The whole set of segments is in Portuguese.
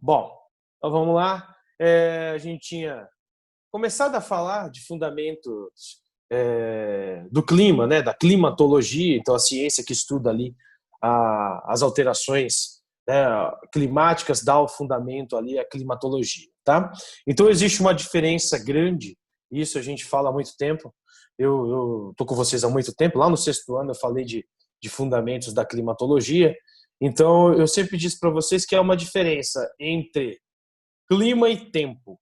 Bom, então vamos lá. A gente tinha começado a falar de fundamentos do clima, né, da climatologia, então a ciência que estuda ali as alterações, né, climáticas dá o fundamento ali à climatologia, tá? Então existe uma diferença grande, isso a gente fala há muito tempo, eu tô com vocês há muito tempo, lá no sexto ano eu falei de fundamentos da climatologia, então eu sempre disse para vocês que há uma diferença entre clima e tempo,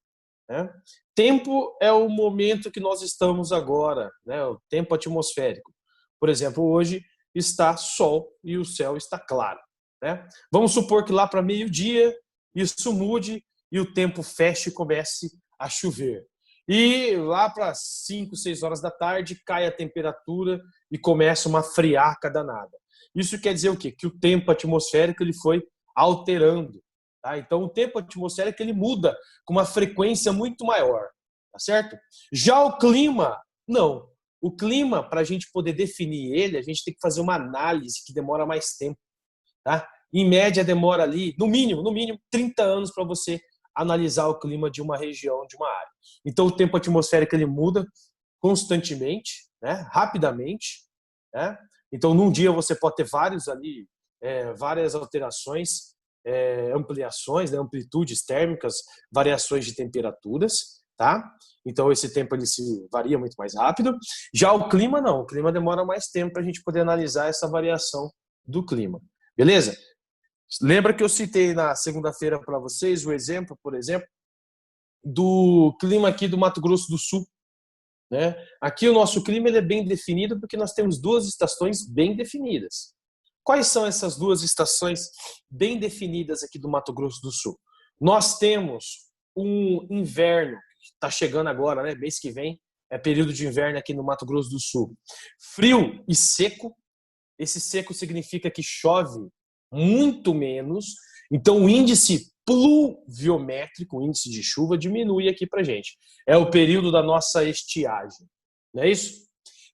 né? Tempo é o momento que nós estamos agora, né? O tempo atmosférico. Por exemplo, hoje está sol e o céu está claro, né? Vamos supor que lá para meio-dia isso mude e o tempo feche e comece a chover. E lá para 5, 6 horas da tarde cai a temperatura e começa uma friaca danada. Isso quer dizer o quê? Que o tempo atmosférico ele foi alterando. Tá? Então, o tempo atmosférico ele muda com uma frequência muito maior, tá certo? Já o clima, não. O clima, para a gente poder definir ele, a gente tem que fazer uma análise que demora mais tempo, tá? Em média, demora ali, no mínimo 30 anos para você analisar o clima de uma região, de uma área. Então, o tempo atmosférico ele muda constantemente, né? Rapidamente, né? Então, num dia você pode ter vários ali, várias alterações, ampliações, né? Amplitudes térmicas, variações de temperaturas, tá? Então, esse tempo ele se varia muito mais rápido. Já o clima, não. O clima demora mais tempo para a gente poder analisar essa variação do clima. Beleza? Lembra que eu citei na segunda-feira para vocês o exemplo, por exemplo, do clima aqui do Mato Grosso do Sul, né? Aqui o nosso clima ele é bem definido porque nós temos duas estações bem definidas. Quais são essas duas estações bem definidas aqui do Mato Grosso do Sul? Nós temos um inverno, que está chegando agora, né? Mês que vem, é período de inverno aqui no Mato Grosso do Sul. Frio e seco. Esse seco significa que chove muito menos. Então, o índice pluviométrico, o índice de chuva, diminui aqui para gente. É o período da nossa estiagem. Não é isso?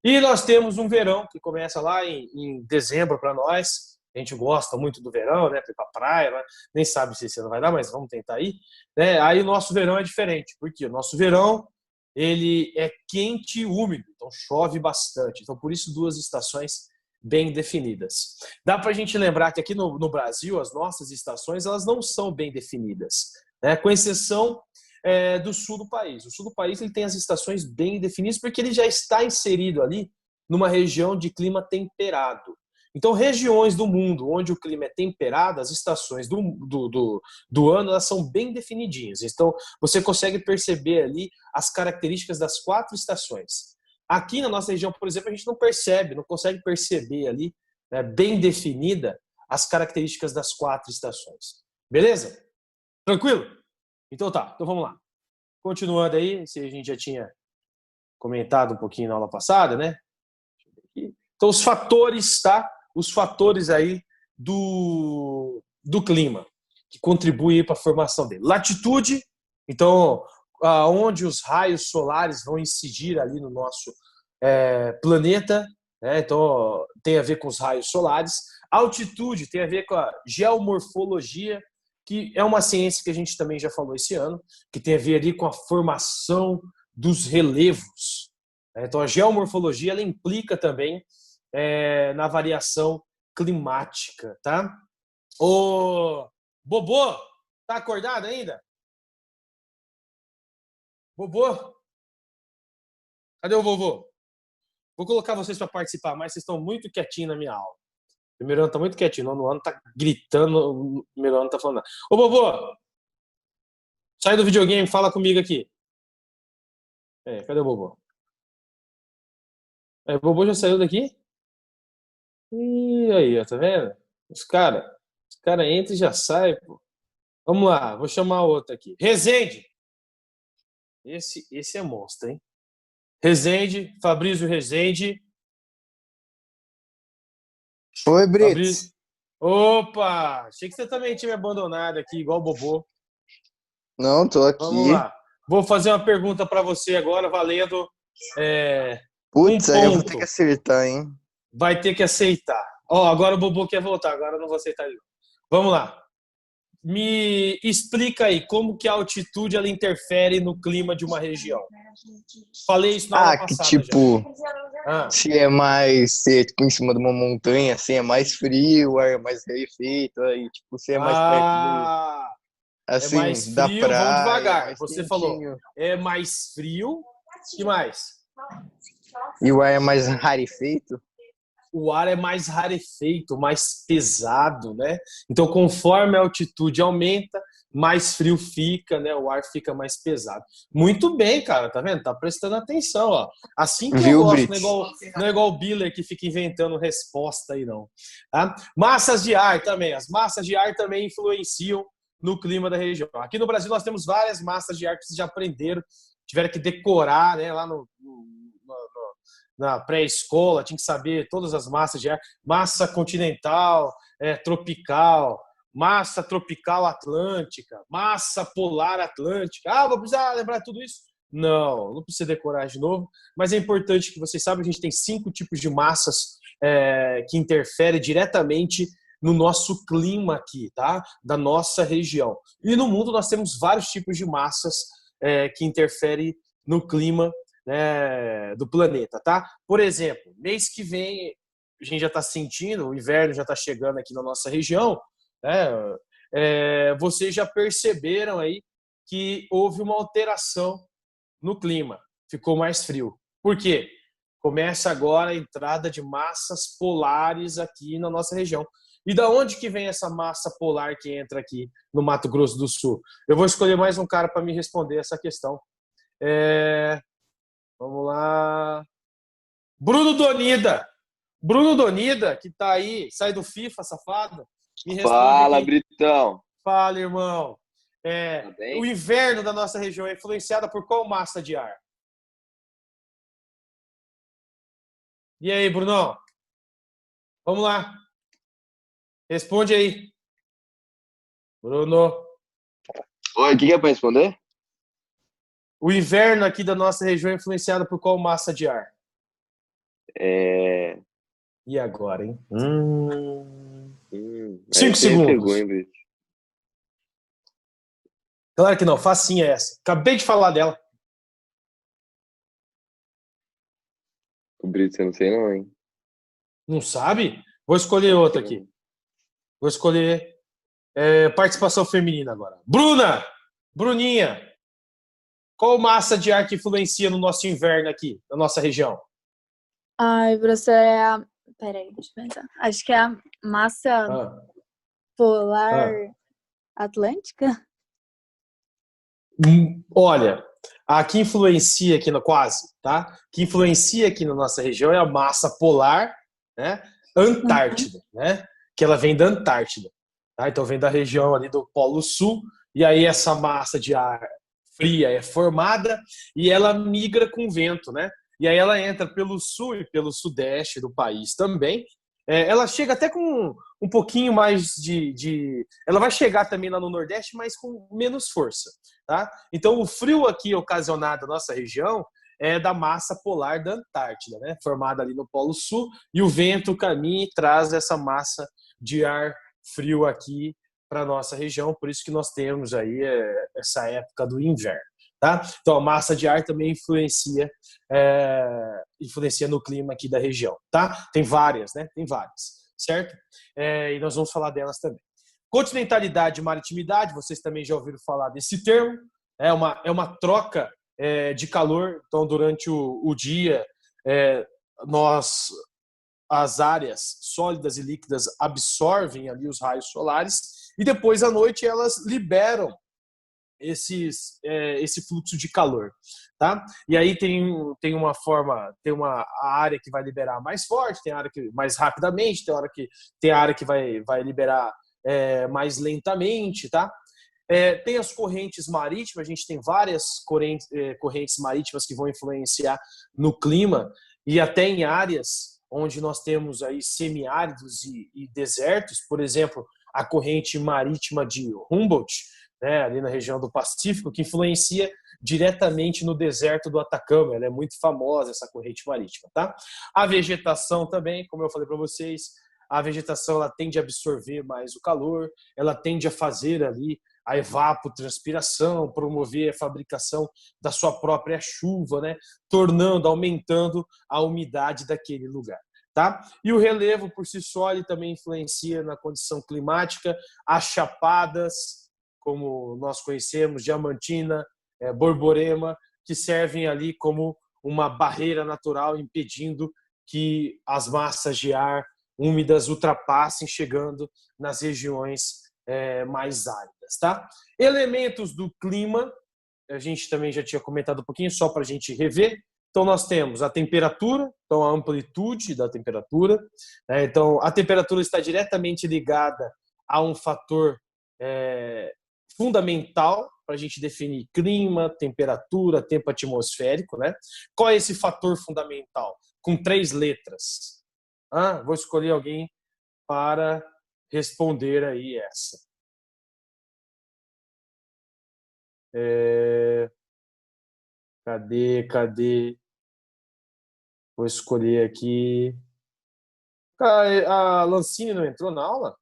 E nós temos um verão que começa lá em dezembro para nós. A gente gosta muito do verão, né? Para ir para praia, né? Nem sabe se esse ano vai dar, mas vamos tentar ir. Né? Aí o nosso verão é diferente, porque o nosso verão ele é quente e úmido, então chove bastante. Então, por isso, duas estações bem definidas. Dá para a gente lembrar que aqui no Brasil, as nossas estações elas não são bem definidas, né? Com exceção do sul do país. O sul do país ele tem as estações bem definidas porque ele já está inserido ali numa região de clima temperado. Então, regiões do mundo onde o clima é temperado, as estações do ano elas são bem definidinhas. Então, você consegue perceber ali as características das 4 estações. Aqui na nossa região, por exemplo, a gente não percebe, não consegue perceber ali, né, bem definida, as características das 4 estações. Beleza? Tranquilo? Então tá, então vamos lá. Continuando aí, se a gente já tinha comentado um pouquinho na aula passada, né? Então os fatores, tá? Os fatores aí do clima, que contribuem para a formação dele. Latitude, então, onde os raios solares vão incidir ali no nosso planeta, né? Então tem a ver com os raios solares. Altitude tem a ver com a geomorfologia, que é uma ciência que a gente também já falou esse ano, que tem a ver ali com a formação dos relevos. Então a geomorfologia ela implica também na variação climática, tá? Ô, Bobô, tá acordado ainda? Bobô? Cadê o vovô? Vou colocar vocês para participar, mas vocês estão muito quietinhos na minha aula. O primeiro ano tá muito quietinho, o nono ano tá gritando, o primeiro ano tá falando nada. Ô, Bobô, sai do videogame, fala comigo aqui. Cadê o Bobô? O Bobô já saiu daqui? E aí, ó, tá vendo? Os cara entram e já saem, pô. Vamos lá, vou chamar outro aqui. Rezende! Esse é monstro, hein? Rezende, Fabrício Rezende. Oi, Fabrício. Brits. Opa! Achei que você também tinha me abandonado aqui, igual o Bobô. Não, tô Vamos aqui. lá. Vou fazer uma pergunta para você agora, valendo um Putz, aí eu vou ter que ponto. acertar, hein? Vai ter que aceitar. Ó, agora o Bobô quer voltar, agora eu não vou aceitar ele. Vamos lá. Me explica aí como que a altitude ela interfere no clima de uma região. Falei isso na aula Que passada já. tipo, Ah, se é tipo em cima de uma montanha, assim, é mais frio, o ar é mais rarefeito, aí tipo, se é mais perto ah, é mais assim, da frio. Vamos praia, é devagar. mais Você falou quentinho. é mais frio. Que mais? E o ar é mais rarefeito. O ar é mais rarefeito, mais pesado, né? Então, conforme a altitude aumenta, mais frio fica, né? O ar fica mais pesado. Muito bem, cara, tá vendo? Tá prestando atenção, ó. Assim que eu Viu, gosto, Brits? não é igual o Biller que fica inventando resposta aí, não. Tá? Massas de ar também. As massas de ar também influenciam no clima da região. Aqui no Brasil nós temos várias massas de ar que vocês já aprenderam, tiveram que decorar, né? Lá na pré-escola, tinha que saber todas as massas de ar, massa continental, tropical, massa tropical atlântica, massa polar atlântica. Vou precisar lembrar tudo isso? Não precisa decorar de novo, mas é importante que vocês saibam que a gente tem 5 tipos de massas que interferem diretamente no nosso clima aqui, tá? Da nossa região. E no mundo nós temos vários tipos de massas que interferem no clima, né, do planeta, tá? Por exemplo, mês que vem a gente já está sentindo, o inverno já está chegando aqui na nossa região, né? Vocês já perceberam aí que houve uma alteração no clima, ficou mais frio. Por quê? Começa agora a entrada de massas polares aqui na nossa região. E da onde que vem essa massa polar que entra aqui no Mato Grosso do Sul? Eu vou escolher mais um cara para me responder essa questão. Vamos lá. Bruno Donida. Bruno Donida, que tá aí, sai do FIFA, safado. Me responde Fala, aqui. Britão. Fala, irmão. Tá bem? O inverno da nossa região é influenciado por qual massa de ar? E aí, Brunão? Vamos lá. Responde aí. Bruno. Oi, o que é pra responder? O inverno aqui da nossa região é influenciado por qual massa de ar? E agora, hein? 5 Você me pegou, segundos. hein, Brito? Claro que não, facinha essa. Acabei de falar dela. O Brito, você não sei não, hein? Não sabe? Vou escolher outra aqui. Vou escolher participação feminina agora. Bruna! Bruninha! Qual massa de ar que influencia no nosso inverno aqui, na nossa região? Ai, professor, peraí, deixa eu pensar. Acho que é a massa polar atlântica? Olha, a que influencia aqui quase, tá? Que influencia aqui na nossa região é a massa polar, né? Antártida, né? Que ela vem da Antártida, tá? Então vem da região ali do Polo Sul e aí essa massa de ar fria é formada e ela migra com vento, né? E aí ela entra pelo sul e pelo sudeste do país também. Ela chega até com um pouquinho mais Ela vai chegar também lá no Nordeste, mas com menos força, tá? Então o frio aqui ocasionado na nossa região é da massa polar da Antártida, né? Formada ali no Polo Sul, e o vento caminha e traz essa massa de ar frio aqui para a nossa região, por isso que nós temos aí essa época do inverno. Tá? Então, a massa de ar também influencia no clima aqui da região. Tá? Tem várias, né? Tem várias, certo? E nós vamos falar delas também. Continentalidade e maritimidade, vocês também já ouviram falar desse termo. É uma troca de calor. Então, durante o dia, as áreas sólidas e líquidas absorvem ali os raios solares e depois à noite elas liberam esse fluxo de calor, tá? E aí tem uma área que vai liberar mais forte, tem área que mais rapidamente, tem área que vai liberar mais lentamente, tá? Tem as correntes marítimas, a gente tem várias correntes marítimas que vão influenciar no clima e até em áreas onde nós temos aí semiáridos e desertos, por exemplo, a corrente marítima de Humboldt, né, ali na região do Pacífico, que influencia diretamente no deserto do Atacama. Ela é muito famosa, essa corrente marítima, tá? A vegetação também, como eu falei para vocês, a vegetação ela tende a absorver mais o calor, ela tende a fazer ali a evapotranspiração, promover a fabricação da sua própria chuva, né? Aumentando a umidade daquele lugar. Tá? E o relevo, por si só, ele também influencia na condição climática. As chapadas, como nós conhecemos, Diamantina, Borborema, que servem ali como uma barreira natural, impedindo que as massas de ar úmidas ultrapassem, chegando nas regiões mais áridas. Tá? Elementos do clima, a gente também já tinha comentado um pouquinho, só para a gente rever. Então, nós temos a temperatura, então a amplitude da temperatura. Então, a temperatura está diretamente ligada a um fator fundamental para a gente definir clima, temperatura, tempo atmosférico. Né? Qual é esse fator fundamental? Com 3 letras. Vou escolher alguém para responder aí essa. Cadê? Vou escolher aqui. A Lancine não entrou na aula?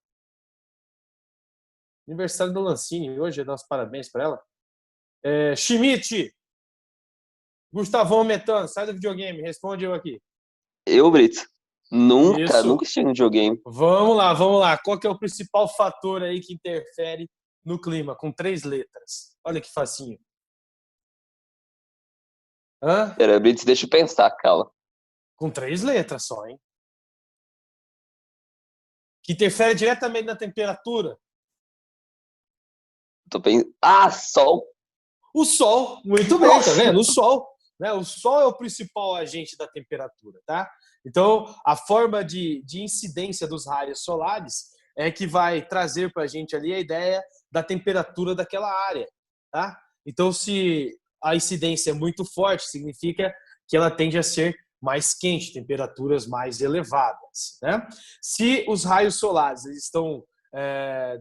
Aniversário da Lancine hoje, dá uns parabéns para ela. Schmidt! Gustavão Metano, sai do videogame, responde eu aqui. Eu, Brito? Nunca Isso. estive no videogame. Vamos lá. Qual que é o principal fator aí que interfere no clima? Com 3 letras. Olha que facinho. Pera, Brito, deixa eu pensar, cala. Com 3 letras só, hein? Que interfere diretamente na temperatura. Tô pensando. Sol! O sol, muito bem, tá vendo? O sol. Né? O sol é o principal agente da temperatura, tá? Então, a forma de incidência dos raios solares é que vai trazer para a gente ali a ideia da temperatura daquela área, tá? Então, se a incidência é muito forte, significa que ela tende a ser mais quente, temperaturas mais elevadas, né? Se os raios solares estão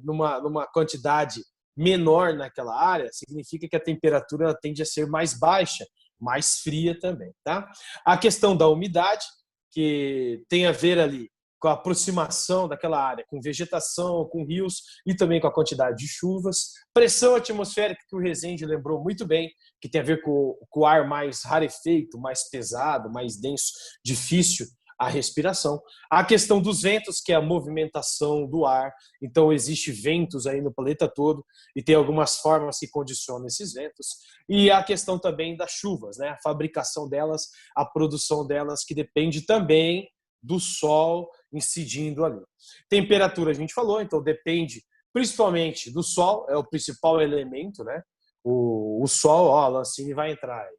numa quantidade menor naquela área, significa que a temperatura tende a ser mais baixa, mais fria também, tá? A questão da umidade, que tem a ver ali com a aproximação daquela área, com vegetação, com rios e também com a quantidade de chuvas. Pressão atmosférica, que o Rezende lembrou muito bem, que tem a ver com o ar mais rarefeito, mais pesado, mais denso, difícil a respiração. A questão dos ventos, que é a movimentação do ar. Então, existe ventos aí no planeta todo e tem algumas formas que condicionam esses ventos. E a questão também das chuvas, né? A fabricação delas, a produção delas, que depende também do sol incidindo ali. Temperatura, a gente falou, então depende principalmente do sol, é o principal elemento, né? O sol, a Lancine vai entrar aí.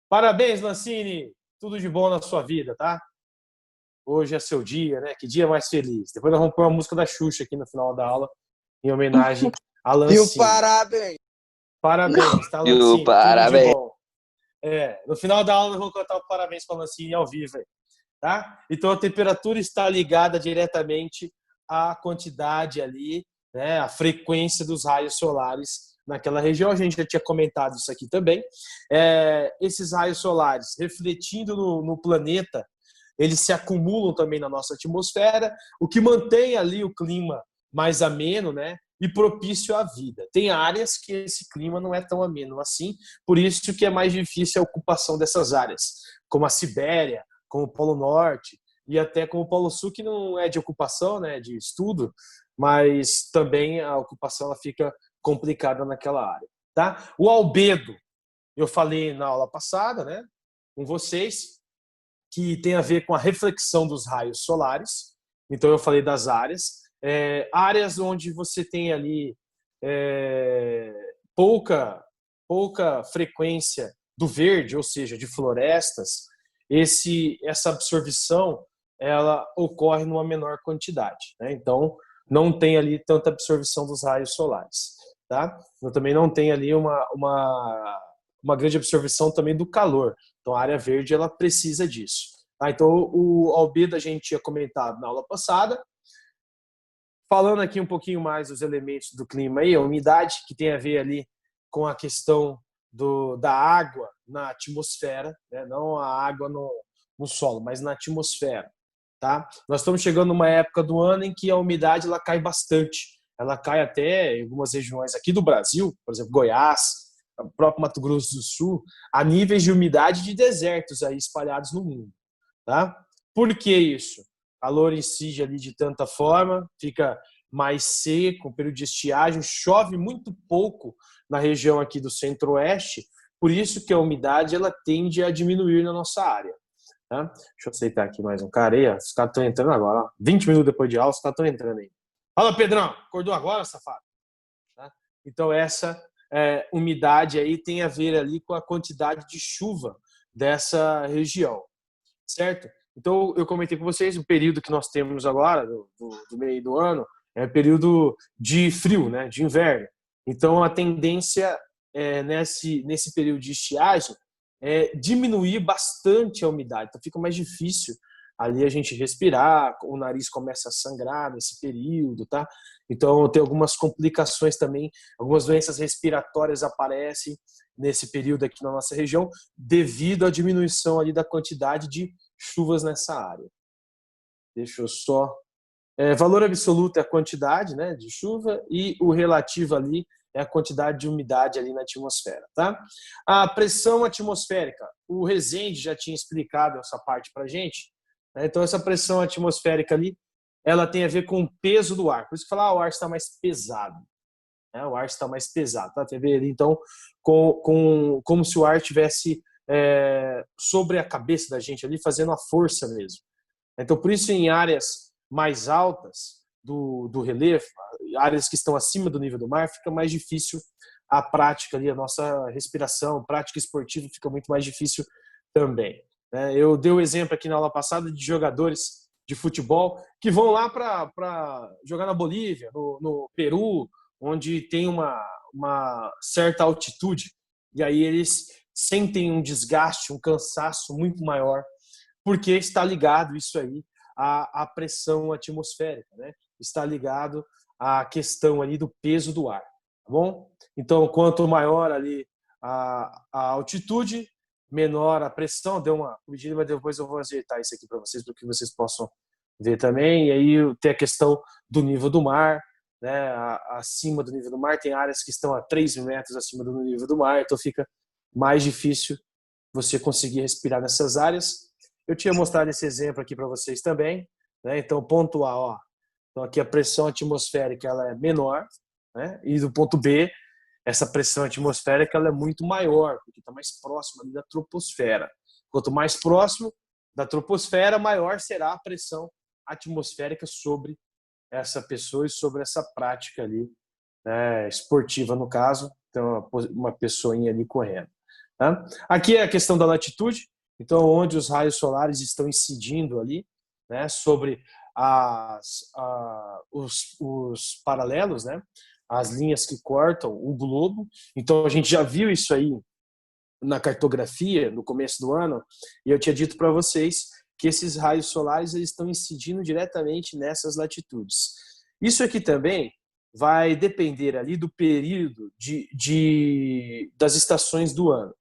Parabéns, Lancine! Tudo de bom na sua vida, tá? Hoje é seu dia, né? Que dia mais feliz. Depois nós vamos pôr uma música da Xuxa aqui no final da aula, em homenagem a Lancine. E o parabéns! Parabéns, tá, Lancine? E o parabéns. Tudo de bom. No final da aula nós vamos cantar o parabéns para a Lancine ao vivo aí, tá? Então a temperatura está ligada diretamente à quantidade ali, né? A frequência dos raios solares naquela região. A gente já tinha comentado isso aqui também. Esses raios solares refletindo no planeta, eles se acumulam também na nossa atmosfera, o que mantém ali o clima mais ameno, né? E propício à vida. Tem áreas que esse clima não é tão ameno assim, por isso que é mais difícil a ocupação dessas áreas, como a Sibéria, como o Polo Norte e até como o Polo Sul, que não é de ocupação, né? De estudo, mas também a ocupação ela fica complicada naquela área, tá? O albedo, eu falei na aula passada, né, com vocês, que tem a ver com a reflexão dos raios solares. Então eu falei das áreas, áreas onde você tem ali pouca frequência do verde, ou seja, de florestas, essa absorção ela ocorre numa menor quantidade, né? Então não tem ali tanta absorção dos raios solares, tá? Eu também não tem ali uma grande absorção também do calor. Então a área verde ela precisa disso. Tá? Então o albedo a gente tinha comentado na aula passada. Falando aqui um pouquinho mais dos elementos do clima aí, a umidade, que tem a ver ali com a questão da água na atmosfera, né? Não a água no solo, mas na atmosfera. tá? Nós estamos chegando numa época do ano em que a umidade ela cai bastante. Ela cai até em algumas regiões aqui do Brasil, por exemplo, Goiás, o próprio Mato Grosso do Sul, a níveis de umidade de desertos aí espalhados no mundo, tá? Por que isso? O calor incide ali de tanta forma, fica mais seco, período de estiagem, chove muito pouco na região aqui do centro-oeste, por isso que a umidade ela tende a diminuir na nossa área. Tá? Deixa eu aceitar aqui mais um cara aí, ó. Os caras estão entrando agora, ó. 20 minutos depois de aula, os caras estão entrando aí. Fala, Pedrão, acordou agora, safado? Tá? Então, essa umidade aí tem a ver ali com a quantidade de chuva dessa região, certo? Então, eu comentei com vocês, o período que nós temos agora, do meio do ano, é período de frio, né, de inverno. Então, a tendência nesse período de estiagem é diminuir bastante a umidade. Então, fica mais difícil ali a gente respirar, o nariz começa a sangrar nesse período, tá? Então, tem algumas complicações também, algumas doenças respiratórias aparecem nesse período aqui na nossa região, devido à diminuição ali da quantidade de chuvas nessa área. Deixa eu só... valor absoluto é a quantidade, né, de chuva, e o relativo ali é a quantidade de umidade ali na atmosfera, tá? A pressão atmosférica, o Rezende já tinha explicado essa parte pra gente, né? Então essa pressão atmosférica ali, ela tem a ver com o peso do ar, por isso que falar o ar está mais pesado, né? O ar está mais pesado, tá? Tem a ver ali, então, como se o ar tivesse sobre a cabeça da gente ali, fazendo a força mesmo. Então, por isso, em áreas mais altas do relevo, áreas que estão acima do nível do mar, fica mais difícil a prática ali, a nossa respiração, prática esportiva fica muito mais difícil também. Eu dei o exemplo aqui na aula passada de jogadores de futebol que vão lá para jogar na Bolívia, no Peru, onde tem uma certa altitude, e aí eles sentem um desgaste, um cansaço muito maior, porque está ligado isso aí à pressão atmosférica, né? Está ligado à questão ali do peso do ar, tá bom? Então, quanto maior ali a altitude, menor a pressão. Deu uma medida, mas depois eu vou ajeitar isso aqui para vocês, para que vocês possam ver também. E aí tem a questão do nível do mar, né? Acima do nível do mar, tem áreas que estão a 3 metros acima do nível do mar, então fica mais difícil você conseguir respirar nessas áreas. Eu tinha mostrado esse exemplo aqui para vocês também, né? Então, ponto A, ó. Então, aqui a pressão atmosférica ela é menor, né? E do ponto B, essa pressão atmosférica ela é muito maior, porque está mais próximo ali da troposfera. Quanto mais próximo da troposfera, maior será a pressão atmosférica sobre essa pessoa e sobre essa prática ali, né, esportiva no caso, então uma pessoinha ali correndo. Tá? Aqui é a questão da latitude, então onde os raios solares estão incidindo ali, né, sobre os paralelos, né, as linhas que cortam o globo. Então a gente já viu isso aí na cartografia no começo do ano, e eu tinha dito para vocês que esses raios solares eles estão incidindo diretamente nessas latitudes. Isso aqui também vai depender ali do período das estações do ano,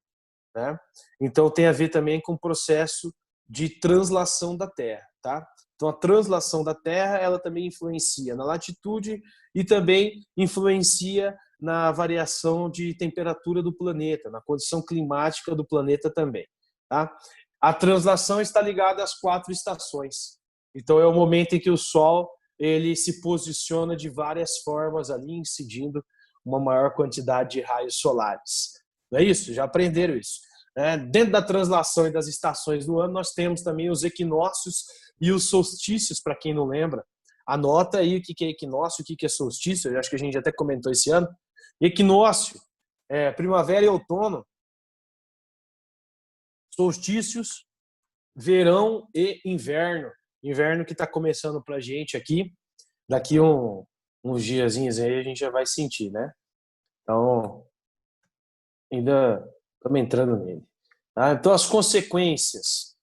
né? Então tem a ver também com o processo de translação da Terra, tá? Então a translação da Terra ela também influencia na latitude e também influencia na variação de temperatura do planeta, na condição climática do planeta também, tá? A translação está ligada às 4 estações. Então é o momento em que o Sol ele se posiciona de várias formas ali, incidindo uma maior quantidade de raios solares. Não é isso? Já aprenderam isso? Dentro da translação e das estações do ano, nós temos também os equinócios e os solstícios, para quem não lembra. Anota aí o que é equinócio, o que é solstício, eu acho que a gente até comentou esse ano. Equinócio é primavera e outono, solstícios, verão e inverno. Inverno que está começando para a gente aqui, daqui uns diazinhos aí a gente já vai sentir, né? Então, ainda estamos entrando nele. Tá? Então, as consequências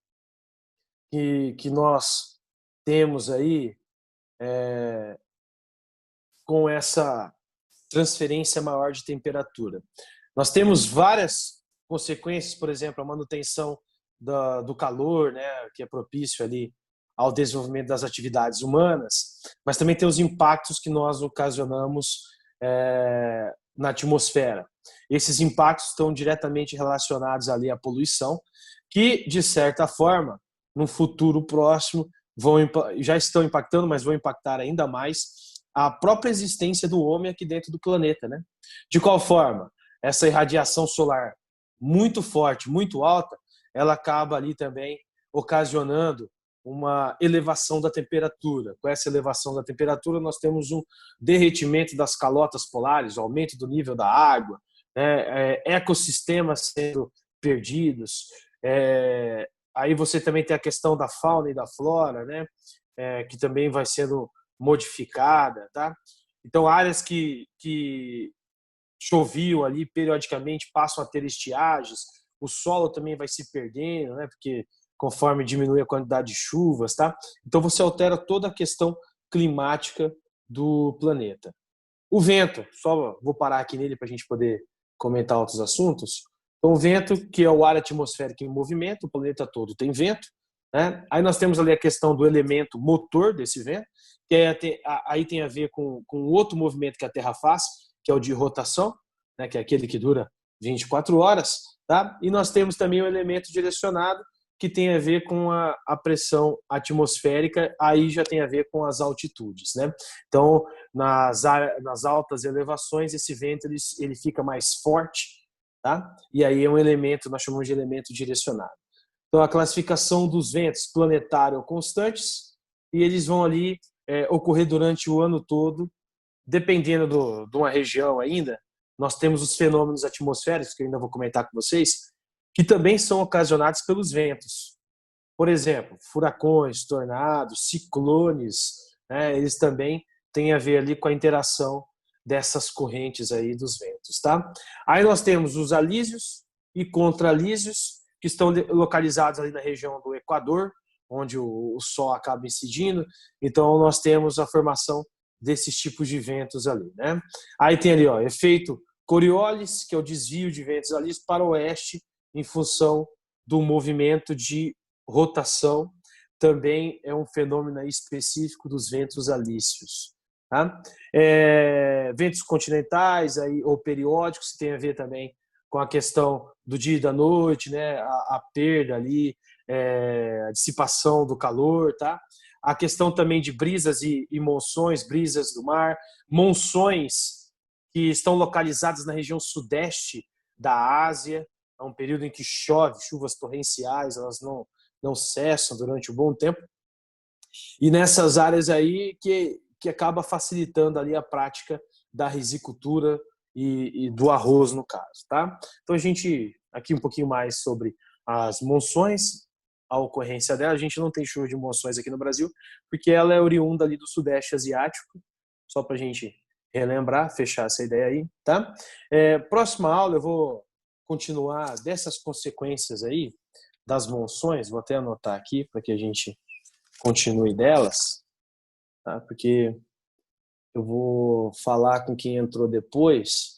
que nós temos aí com essa transferência maior de temperatura. Nós temos várias consequências, por exemplo, a manutenção do calor, né, que é propício ali ao desenvolvimento das atividades humanas, mas também tem os impactos que nós ocasionamos na atmosfera. Esses impactos estão diretamente relacionados ali à poluição, que, de certa forma, no futuro próximo, já estão impactando, mas vão impactar ainda mais a própria existência do homem aqui dentro do planeta, né? De qual forma? Essa irradiação solar muito forte, muito alta, ela acaba ali também ocasionando uma elevação da temperatura. Com essa elevação da temperatura, nós temos um derretimento das calotas polares, aumento do nível da água, né? Ecossistemas sendo perdidos. Aí você também tem a questão da fauna e da flora, né? Que também vai sendo modificada, tá? Então, áreas que choviam ali periodicamente passam a ter estiagens, o solo também vai se perdendo, né? Porque conforme diminui a quantidade de chuvas, tá? Então você altera toda a questão climática do planeta. O vento, só vou parar aqui nele para a gente poder comentar outros assuntos. Então, o vento, que é o ar atmosférico em movimento, o planeta todo tem vento, né? Aí nós temos ali a questão do elemento motor desse vento, que aí tem a ver com outro movimento que a Terra faz, que é o de rotação, né? Que é aquele que dura 24 horas, tá? E nós temos também o elemento direcionado, que tem a ver com a pressão atmosférica, aí já tem a ver com as altitudes, né? Então, nas altas elevações, esse vento ele fica mais forte, tá? E aí é um elemento, nós chamamos de elemento direcionado. Então, a classificação dos ventos planetário constantes, e eles vão ali ocorrer durante o ano todo, dependendo de uma região ainda. Nós temos os fenômenos atmosféricos, que eu ainda vou comentar com vocês, que também são ocasionados pelos ventos. Por exemplo, furacões, tornados, ciclones, né, eles também têm a ver ali com a interação dessas correntes aí dos ventos, tá? Aí nós temos os alísios e contralísios, que estão localizados ali na região do Equador, onde o Sol acaba incidindo. Então nós temos a formação desses tipos de ventos ali, né? Aí tem ali, ó, efeito Coriolis, que é o desvio de ventos ali para o oeste, em função do movimento de rotação, também é um fenômeno específico dos ventos alísios. Tá? Ventos continentais aí, ou periódicos, que tem a ver também com a questão do dia e da noite, né? a perda ali, a dissipação do calor, tá? A questão também de brisas e monções, brisas do mar, monções que estão localizadas na região sudeste da Ásia. É um período em que chove, chuvas torrenciais, elas não cessam durante um bom tempo. E nessas áreas aí que acaba facilitando ali a prática da risicultura e do arroz, no caso, tá? Então, a gente, aqui um pouquinho mais sobre as monções, a ocorrência dela. A gente não tem chuva de monções aqui no Brasil, porque ela é oriunda ali do Sudeste Asiático, só para a gente relembrar, fechar essa ideia aí, tá? Próxima aula eu vou continuar dessas consequências aí das monções, vou até anotar aqui para que a gente continue delas, tá? Porque eu vou falar com quem entrou depois